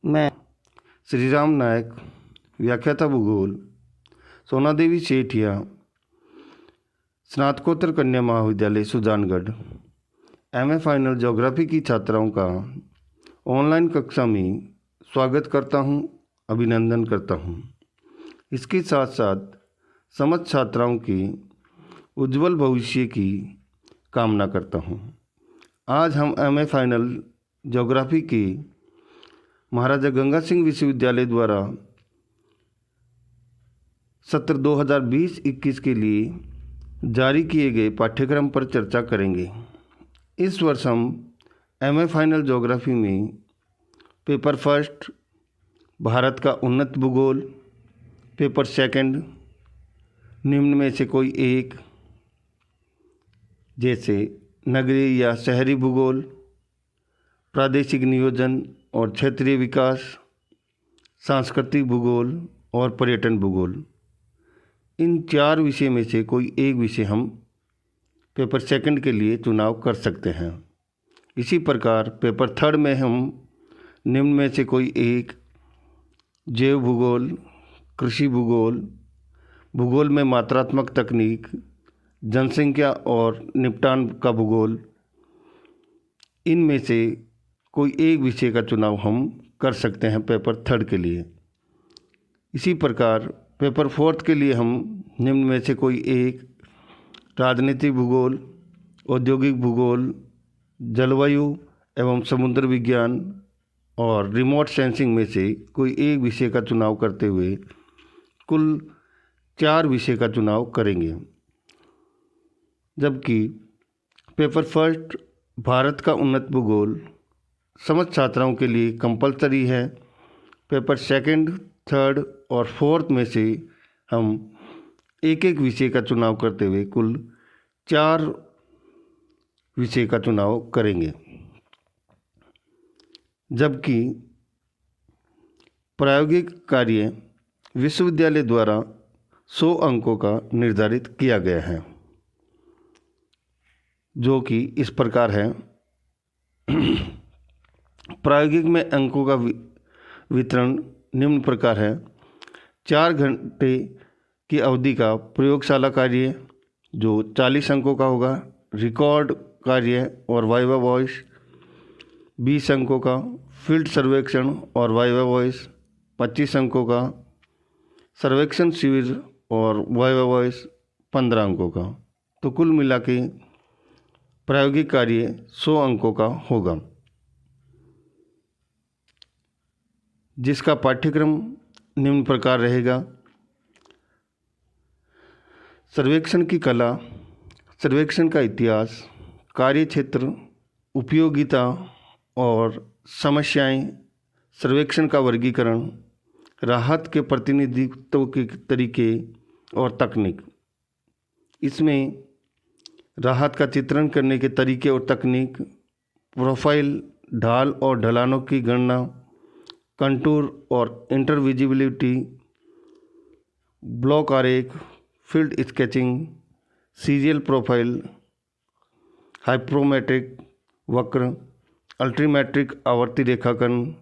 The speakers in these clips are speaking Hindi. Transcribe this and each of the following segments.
मैं श्रीराम नायक, व्याख्याता भूगोल, सोना देवी सेठिया, स्नातकोत्तर कन्या महाविद्यालय सुजानगढ़, एमए फाइनल ज्योग्राफी की छात्राओं का ऑनलाइन कक्षा में स्वागत करता हूं, अभिनंदन करता हूं। इसके साथ साथ समस्त छात्राओं के उज्जवल भविष्य की कामना करता हूं। आज हम एमए फाइनल ज्योग्राफी के महाराजा गंगा सिंह विश्वविद्यालय द्वारा सत्र 2020-21 के लिए जारी किए गए पाठ्यक्रम पर चर्चा करेंगे। इस वर्ष हम एमए फाइनल ज्योग्राफी में पेपर फर्स्ट भारत का उन्नत भूगोल, पेपर सेकंड निम्न में से कोई एक जैसे नगरीय या शहरी भूगोल, प्रादेशिक नियोजन और क्षेत्रीय विकास, सांस्कृतिक भूगोल और पर्यटन भूगोल, इन 4 विषय में से कोई एक विषय हम पेपर सेकंड के लिए चुनाव कर सकते हैं। इसी प्रकार पेपर थर्ड में हम निम्न में से कोई एक जैव भूगोल, कृषि भूगोल, भूगोल में मात्रात्मक तकनीक, जनसंख्या और निपटान का भूगोल, इनमें से कोई एक विषय का चुनाव हम कर सकते हैं पेपर थर्ड के लिए। इसी प्रकार पेपर फोर्थ के लिए हम निम्न में से कोई एक राजनीतिक भूगोल, औद्योगिक भूगोल, जलवायु एवं समुद्र विज्ञान और रिमोट सेंसिंग में से कोई एक विषय का चुनाव करते हुए कुल 4 विषय का चुनाव करेंगे। जबकि पेपर फर्स्ट भारत का उन्नत भूगोल समस्त छात्राओं के लिए कंपलसरी है। पेपर सेकंड, थर्ड और फोर्थ में से हम एक एक विषय का चुनाव करते हुए कुल 4 विषय का चुनाव करेंगे। जबकि प्रायोगिक कार्य विश्वविद्यालय द्वारा 100 अंकों का निर्धारित किया गया है, जो कि इस प्रकार है। प्रायोगिक में अंकों का वितरण निम्न प्रकार है। 4 घंटे की अवधि का प्रयोगशाला कार्य जो 40 अंकों का होगा, रिकॉर्ड कार्य और वाइवा वॉइस 20 अंकों का, फील्ड सर्वेक्षण और वाइवा वॉइस 25 अंकों का, सर्वेक्षण शिविर और वाइवा वॉइस 15 अंकों का। तो कुल मिला के प्रायोगिक कार्य 100 अंकों का होगा, जिसका पाठ्यक्रम निम्न प्रकार रहेगा। सर्वेक्षण की कला, सर्वेक्षण का इतिहास, कार्यक्षेत्र, उपयोगिता और समस्याएं, सर्वेक्षण का वर्गीकरण, राहत के प्रतिनिधित्व के तरीके और तकनीक। इसमें राहत का चित्रण करने के तरीके और तकनीक, प्रोफाइल, ढाल और ढलानों की गणना, कंटूर और इंटरविजिबिलिटी, ब्लॉक आरेख, फील्ड स्केचिंग, सीरियल प्रोफाइल, हाइप्रोमेट्रिक वक्र, अल्ट्रीमेट्रिक आवर्ती रेखांकन,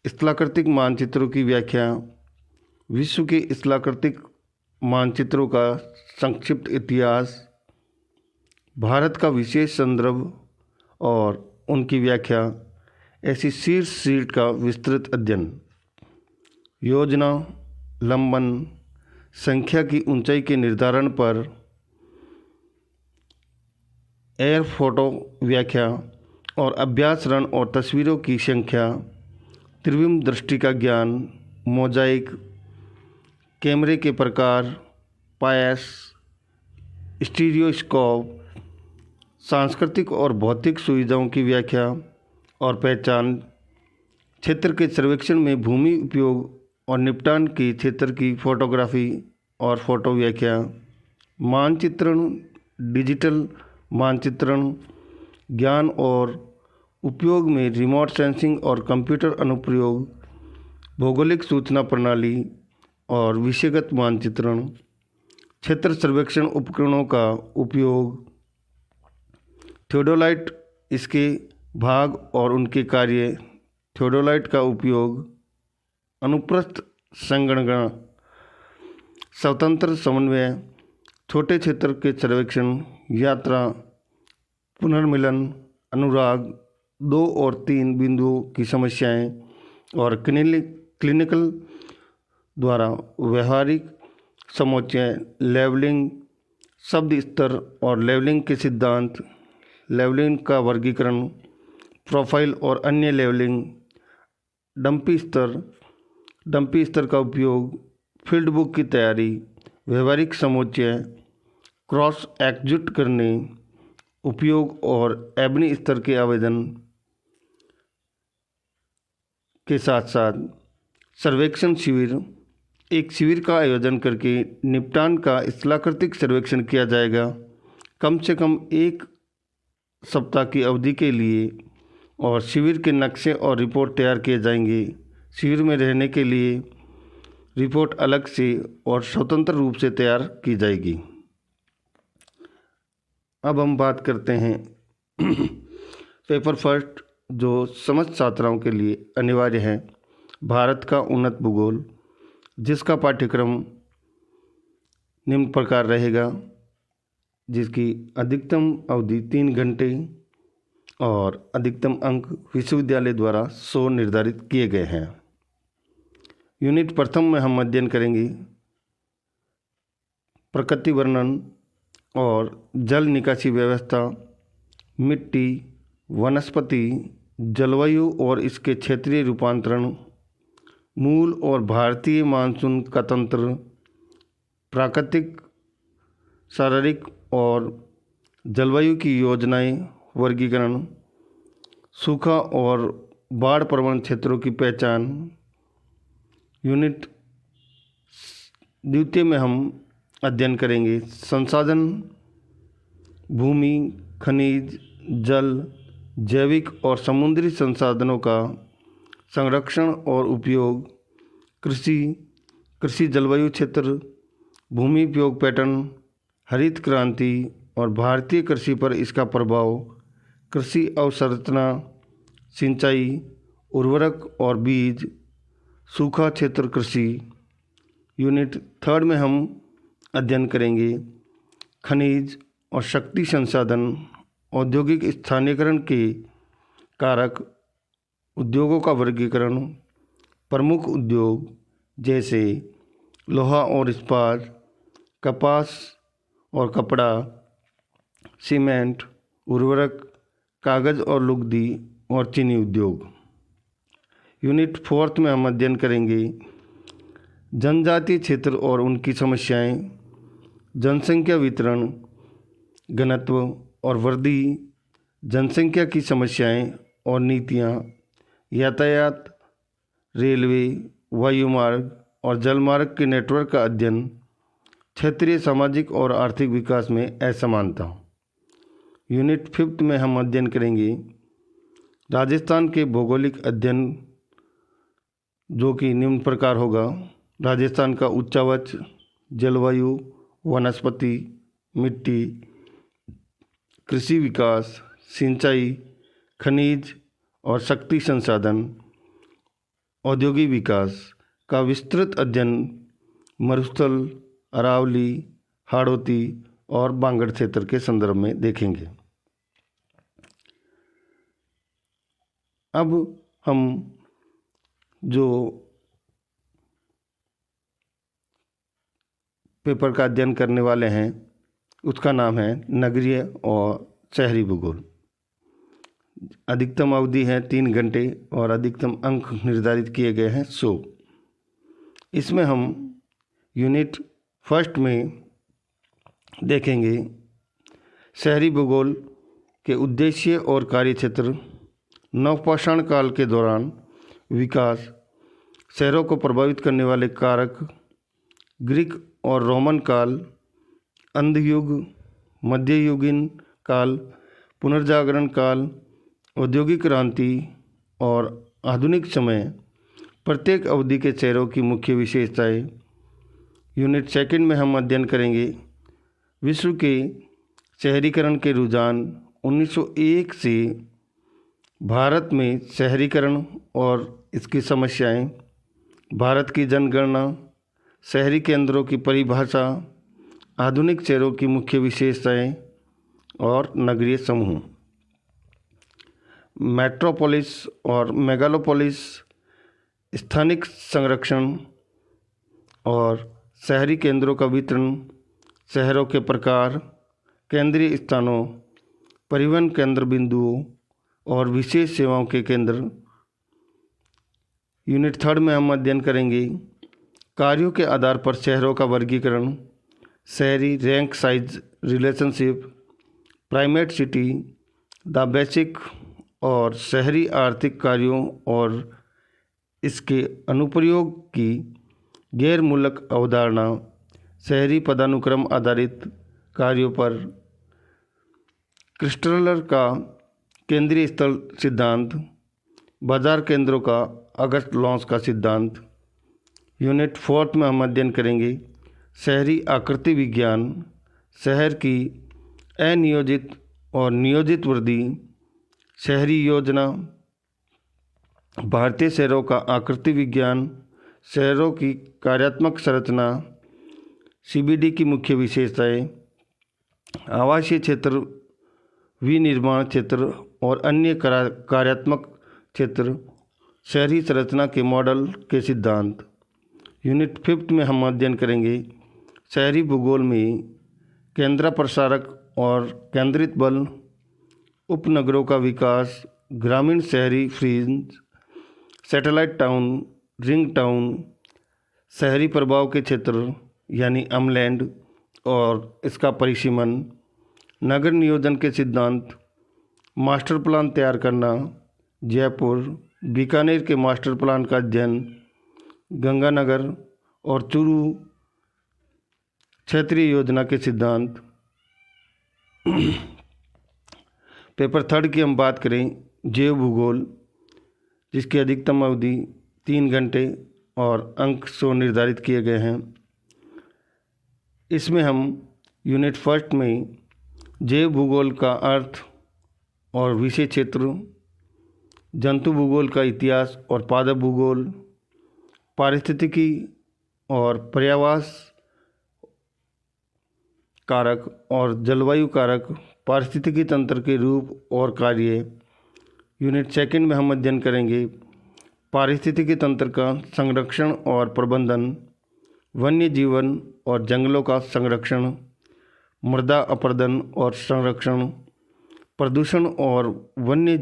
स्थलाकृतिक मानचित्रों की व्याख्या, विश्व के स्थलाकृतिक मानचित्रों का संक्षिप्त इतिहास, भारत का विशेष संदर्भ और उनकी व्याख्या, ऐसी शीर्ष सीट का विस्तृत अध्ययन, योजना, लंबन, संख्या की ऊंचाई के निर्धारण पर एयर फोटो व्याख्या और अभ्यास रण और तस्वीरों की संख्या, त्रिविम दृष्टि का ज्ञान, मोजाइक, कैमरे के प्रकार, पायस, स्टीरियोस्कोप, सांस्कृतिक और भौतिक सुविधाओं की व्याख्या और पहचान, क्षेत्र के सर्वेक्षण में भूमि उपयोग और निपटान के क्षेत्र की फोटोग्राफी और फोटो व्याख्या, मानचित्रण, डिजिटल मानचित्रण, ज्ञान और उपयोग में रिमोट सेंसिंग और कंप्यूटर अनुप्रयोग, भौगोलिक सूचना प्रणाली और विषयगत मानचित्रण, क्षेत्र सर्वेक्षण उपकरणों का उपयोग, थियोडोलाइट, इसके भाग और उनके कार्य, थियोडोलाइट का उपयोग अनुप्रस्थ संगणना, स्वतंत्र समन्वय, छोटे क्षेत्र के सर्वेक्षण, यात्रा, पुनर्मिलन, अनुराग, 2 और 3 बिंदुओं की समस्याएं और क्लिनिकल द्वारा व्यवहारिक समोच्चय, लेवलिंग, शब्द स्तर और लेवलिंग के सिद्धांत, लेवलिंग का वर्गीकरण, प्रोफाइल और अन्य लेवलिंग, डंपी स्तर का उपयोग, फील्ड बुक की तैयारी, व्यवहारिक समोच्चय, क्रॉस एग्जीक्यूट करने, उपयोग और एबनी स्तर के आवेदन के साथ साथ सर्वेक्षण शिविर, एक शिविर का आयोजन करके निपटान का स्थलाकृतिक सर्वेक्षण किया जाएगा। कम से कम 1 सप्ताह की अवधि के लिए और शिविर के नक्शे और रिपोर्ट तैयार किए जाएंगे। शिविर में रहने के लिए रिपोर्ट अलग से और स्वतंत्र रूप से तैयार की जाएगी। अब हम बात करते हैं पेपर फर्स्ट जो समस्त छात्राओं के लिए अनिवार्य है, भारत का उन्नत भूगोल, जिसका पाठ्यक्रम निम्न प्रकार रहेगा, जिसकी अधिकतम अवधि 3 घंटे और अधिकतम अंक विश्वविद्यालय द्वारा 100 निर्धारित किए गए हैं। यूनिट प्रथम में हम अध्ययन करेंगे प्रकृति वर्णन और जल निकासी व्यवस्था, मिट्टी, वनस्पति, जलवायु और इसके क्षेत्रीय रूपांतरण, मूल और भारतीय मानसून का तंत्र, प्राकृतिक, शारीरिक और जलवायु की योजनाएं, वर्गीकरण, सूखा और बाढ़ प्रवण क्षेत्रों की पहचान। यूनिट द्वितीय में हम अध्ययन करेंगे संसाधन, भूमि, खनिज, जल, जैविक और समुद्री संसाधनों का संरक्षण और उपयोग, कृषि जलवायु क्षेत्र, भूमि उपयोग पैटर्न, हरित क्रांति और भारतीय कृषि पर इसका प्रभाव, कृषि अवसंरचना, सिंचाई, उर्वरक और बीज, सूखा क्षेत्र कृषि। यूनिट थर्ड में हम अध्ययन करेंगे खनिज और शक्ति संसाधन, औद्योगिक स्थानीयकरण के कारक, उद्योगों का वर्गीकरण, प्रमुख उद्योग जैसे लोहा और इस्पात, कपास और कपड़ा, सीमेंट, उर्वरक, कागज़ और लुगदी और चीनी उद्योग। यूनिट फोर्थ में हम अध्ययन करेंगे जनजातीय क्षेत्र और उनकी समस्याएं, जनसंख्या वितरण, घनत्व और वृद्धि, जनसंख्या की समस्याएं और नीतियां, यातायात, रेलवे, वायुमार्ग और जलमार्ग के नेटवर्क का अध्ययन, क्षेत्रीय सामाजिक और आर्थिक विकास में असमानता। यूनिट फिफ्थ में हम अध्ययन करेंगे राजस्थान के भौगोलिक अध्ययन, जो कि निम्न प्रकार होगा, राजस्थान का उच्चावच, जलवायु, वनस्पति, मिट्टी, कृषि विकास, सिंचाई, खनिज और शक्ति संसाधन, औद्योगिक विकास का विस्तृत अध्ययन मरुस्थल, अरावली, हाड़ौती और बांगड़ क्षेत्र के संदर्भ में देखेंगे। अब हम जो पेपर का अध्ययन करने वाले हैं उसका नाम है नगरीय और शहरी भूगोल। अधिकतम अवधि है 3 घंटे और अधिकतम अंक निर्धारित किए गए हैं 100। इसमें हम यूनिट फर्स्ट में देखेंगे शहरी भूगोल के उद्देश्य और कार्यक्षेत्र, नवपाषाण काल के दौरान विकास, शहरों को प्रभावित करने वाले कारक, ग्रीक और रोमन काल, अंधयुग, मध्ययुगीन काल, पुनर्जागरण काल, औद्योगिक क्रांति और आधुनिक समय, प्रत्येक अवधि के शहरों की मुख्य विशेषताएं। यूनिट सेकंड में हम अध्ययन करेंगे विश्व के शहरीकरण के रुझान 1901 से भारत में शहरीकरण और इसकी समस्याएं, भारत की जनगणना, शहरी केंद्रों की परिभाषा, आधुनिक शहरों की मुख्य विशेषताएं और नगरीय समूह। मेट्रोपोलिस और मेगालोपोलिस, स्थानिक संरक्षण और शहरी केंद्रों का वितरण, शहरों के प्रकार, केंद्रीय स्थानों, परिवहन केंद्र बिंदुओं और विशेष सेवाओं के केंद्र। यूनिट 3 में हम अध्ययन करेंगे कार्यों के आधार पर शहरों का वर्गीकरण, शहरी rank size relationship, primate city, the basic और शहरी आर्थिक कार्यों और इसके अनुप्रयोग की गैर मूलक अवधारणा, शहरी पदानुक्रम आधारित कार्यों पर क्रिस्टलर का केंद्रीय स्थल सिद्धांत, बाजार केंद्रों का अगस्त लॉन्स का सिद्धांत। यूनिट 4 में हम अध्ययन करेंगे शहरी आकृति विज्ञान, शहर की अनियोजित और नियोजित वृद्धि, शहरी योजना, भारतीय शहरों का आकृति विज्ञान, शहरों की कार्यात्मक संरचना, सीबीडी की मुख्य विशेषताएं, आवासीय क्षेत्र, विनिर्माण क्षेत्र और अन्य कार्यात्मक क्षेत्र, शहरी संरचना के मॉडल के सिद्धांत। यूनिट 5 में हम अध्ययन करेंगे शहरी भूगोल में केंद्र प्रसारक और केंद्रित बल, उपनगरों का विकास, ग्रामीण शहरी fringe, satellite town, ring town, शहरी प्रभाव के क्षेत्र यानी अमलैंड और इसका परिसीमन, नगर नियोजन के सिद्धांत, मास्टर प्लान तैयार करना, जयपुर, बीकानेर के मास्टर प्लान का अध्ययन, गंगानगर और चूरू क्षेत्रीय योजना के सिद्धांत। पेपर 3 की हम बात करें जैव भूगोल, जिसकी अधिकतम अवधि 3 घंटे और अंक 100 निर्धारित किए गए हैं। इसमें हम यूनिट 1 में जैव भूगोल का अर्थ और विषय क्षेत्र, जंतु भूगोल का इतिहास और पादप भूगोल, पारिस्थितिकी और पर्यावरण कारक और जलवायु कारक, पारिस्थितिकी तंत्र के रूप और कार्य। यूनिट 2 में हम अध्ययन करेंगे पारिस्थितिकी तंत्र का संरक्षण और प्रबंधन, वन्य जीवन और जंगलों का संरक्षण, मृदा अपरदन और संरक्षण, प्रदूषण और वन्य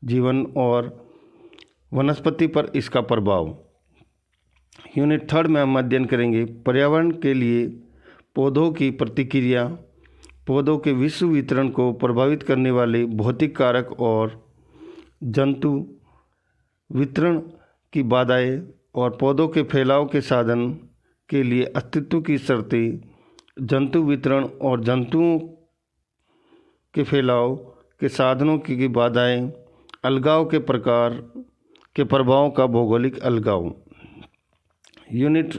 जीवन और वनस्पति पर इसका प्रभाव। यूनिट 3 में हम अध्ययन करेंगे पर्यावरण के लिए पौधों की प्रतिक्रिया, पौधों के विश्व वितरण को प्रभावित करने वाले भौतिक कारक और जंतु वितरण की बाधाएं और पौधों के फैलाव के साधन के लिए अस्तित्व की शर्तें, जंतु वितरण और जंतुओं के फैलाव के साधनों की बाधाएं, अलगाव के प्रकार के प्रभावों का भौगोलिक अलगाव। यूनिट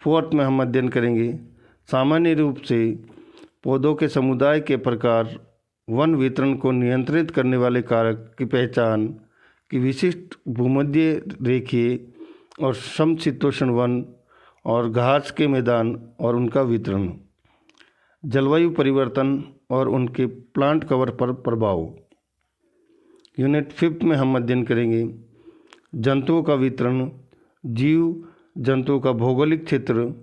4 में हम अध्ययन करेंगे सामान्य रूप से पौधों के समुदाय के प्रकार, वन वितरण को नियंत्रित करने वाले कारक की पहचान की विशिष्ट भूमध्य रेखीय और समशीतोष्ण वन और घास के मैदान और उनका वितरण, जलवायु परिवर्तन और उनके प्लांट कवर पर प्रभाव। यूनिट 5 में हम अध्ययन करेंगे जंतुओं का वितरण, जीव जंतुओं का भौगोलिक क्षेत्र,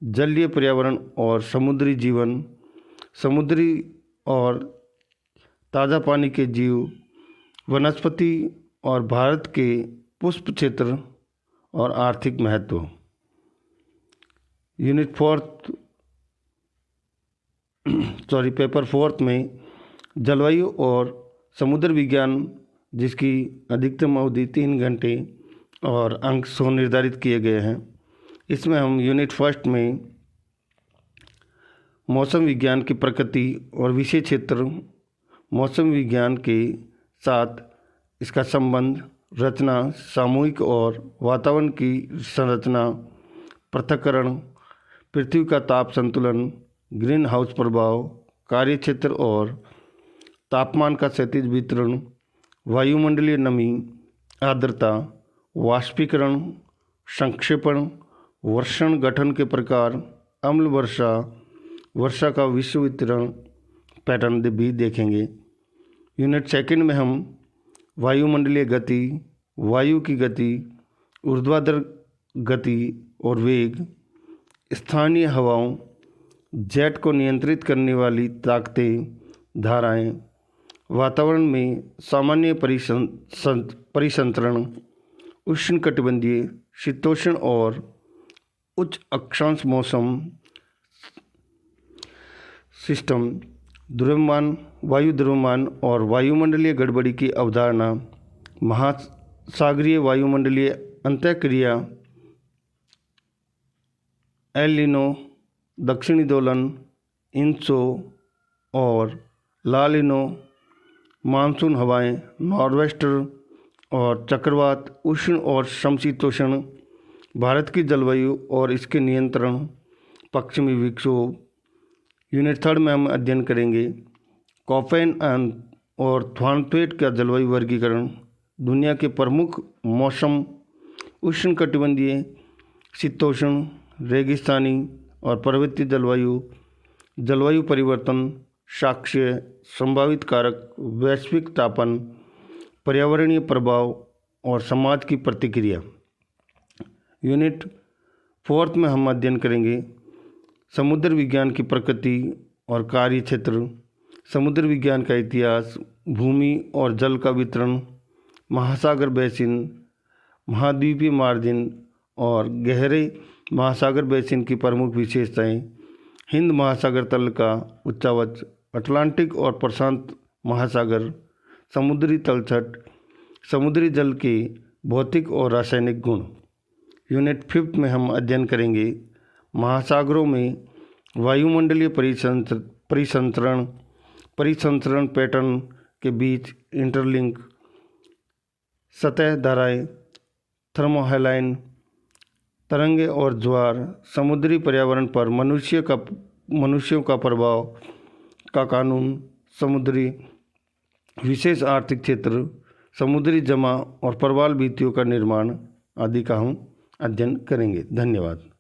जलीय पर्यावरण और समुद्री जीवन, समुद्री और ताज़ा पानी के जीव, वनस्पति और भारत के पुष्प क्षेत्र और आर्थिक महत्व। यूनिट 4 पेपर 4 में जलवायु और समुद्र विज्ञान, जिसकी अधिकतम अवधि 3 घंटे और अंक 100 निर्धारित किए गए हैं। इसमें हम यूनिट 1 में मौसम विज्ञान की प्रकृति और विषय क्षेत्र, मौसम विज्ञान के साथ इसका संबंध, रचना, सामूहिक और वातावरण की संरचना, पृथक्करण, पृथ्वी का ताप संतुलन, ग्रीन हाउस प्रभाव, कार्यक्षेत्र और तापमान का क्षैतिज वितरण, वायुमंडलीय नमी, आर्द्रता, वाष्पीकरण, संक्षेपण, वर्षण गठन के प्रकार, अम्ल वर्षा, वर्षा का विश्व वितरण पैटर्न भी देखेंगे। यूनिट सेकंड में हम वायुमंडलीय गति, वायु की गति, ऊर्ध्वाधर गति और वेग, स्थानीय हवाओं, जेट को नियंत्रित करने वाली ताकतें, धाराएं, वातावरण में सामान्य परिसंचरण, उष्णकटिबंधीय, शीतोष्ण और उच्च अक्षांश मौसम सिस्टम, द्रव्यमान, वायु द्रव्यमान और वायुमंडलीय गड़बड़ी की अवधारणा, महासागरीय वायुमंडलीय अंतःक्रिया, एल नीनो, दक्षिणी दोलन, इंसो और ला नीनो, मानसून हवाएं, नॉर्वेस्टर और चक्रवात, उष्ण और समशीतोष्ण, भारत की जलवायु और इसके नियंत्रण, पश्चिमी विक्षोभ। यूनिट थर्ड में हम अध्ययन करेंगे कॉफेन और थॉर्नथवेट का जलवायु वर्गीकरण, दुनिया के प्रमुख मौसम, उष्णकटिबंधीय, शीतोष्ण, रेगिस्तानी और पर्वतीय जलवायु, जलवायु परिवर्तन, साक्ष्य, संभावित कारक, वैश्विक तापन, पर्यावरणीय प्रभाव और समाज की प्रतिक्रिया। यूनिट फोर्थ में हम अध्ययन करेंगे समुद्र विज्ञान की प्रकृति और कार्य क्षेत्र, समुद्र विज्ञान का इतिहास, भूमि और जल का वितरण, महासागर बेसिन, महाद्वीपीय मार्जिन और गहरे महासागर बेसिन की प्रमुख विशेषताएं, हिंद महासागर तल का उच्चावच, अटलांटिक और प्रशांत महासागर, समुद्री तलछट, समुद्री जल के भौतिक और रासायनिक गुण। यूनिट फिफ्थ में हम अध्ययन करेंगे महासागरों में वायुमंडलीय परिसंचरण पैटर्न के बीच इंटरलिंक, सतह धाराएं, थर्मोहाइलाइन, तरंगे और ज्वार, समुद्री पर्यावरण पर मनुष्यों का प्रभाव का कानून, समुद्री विशेष आर्थिक क्षेत्र, समुद्री जमा और प्रवाल भित्तियों का निर्माण आदि का हम अध्ययन करेंगे। धन्यवाद।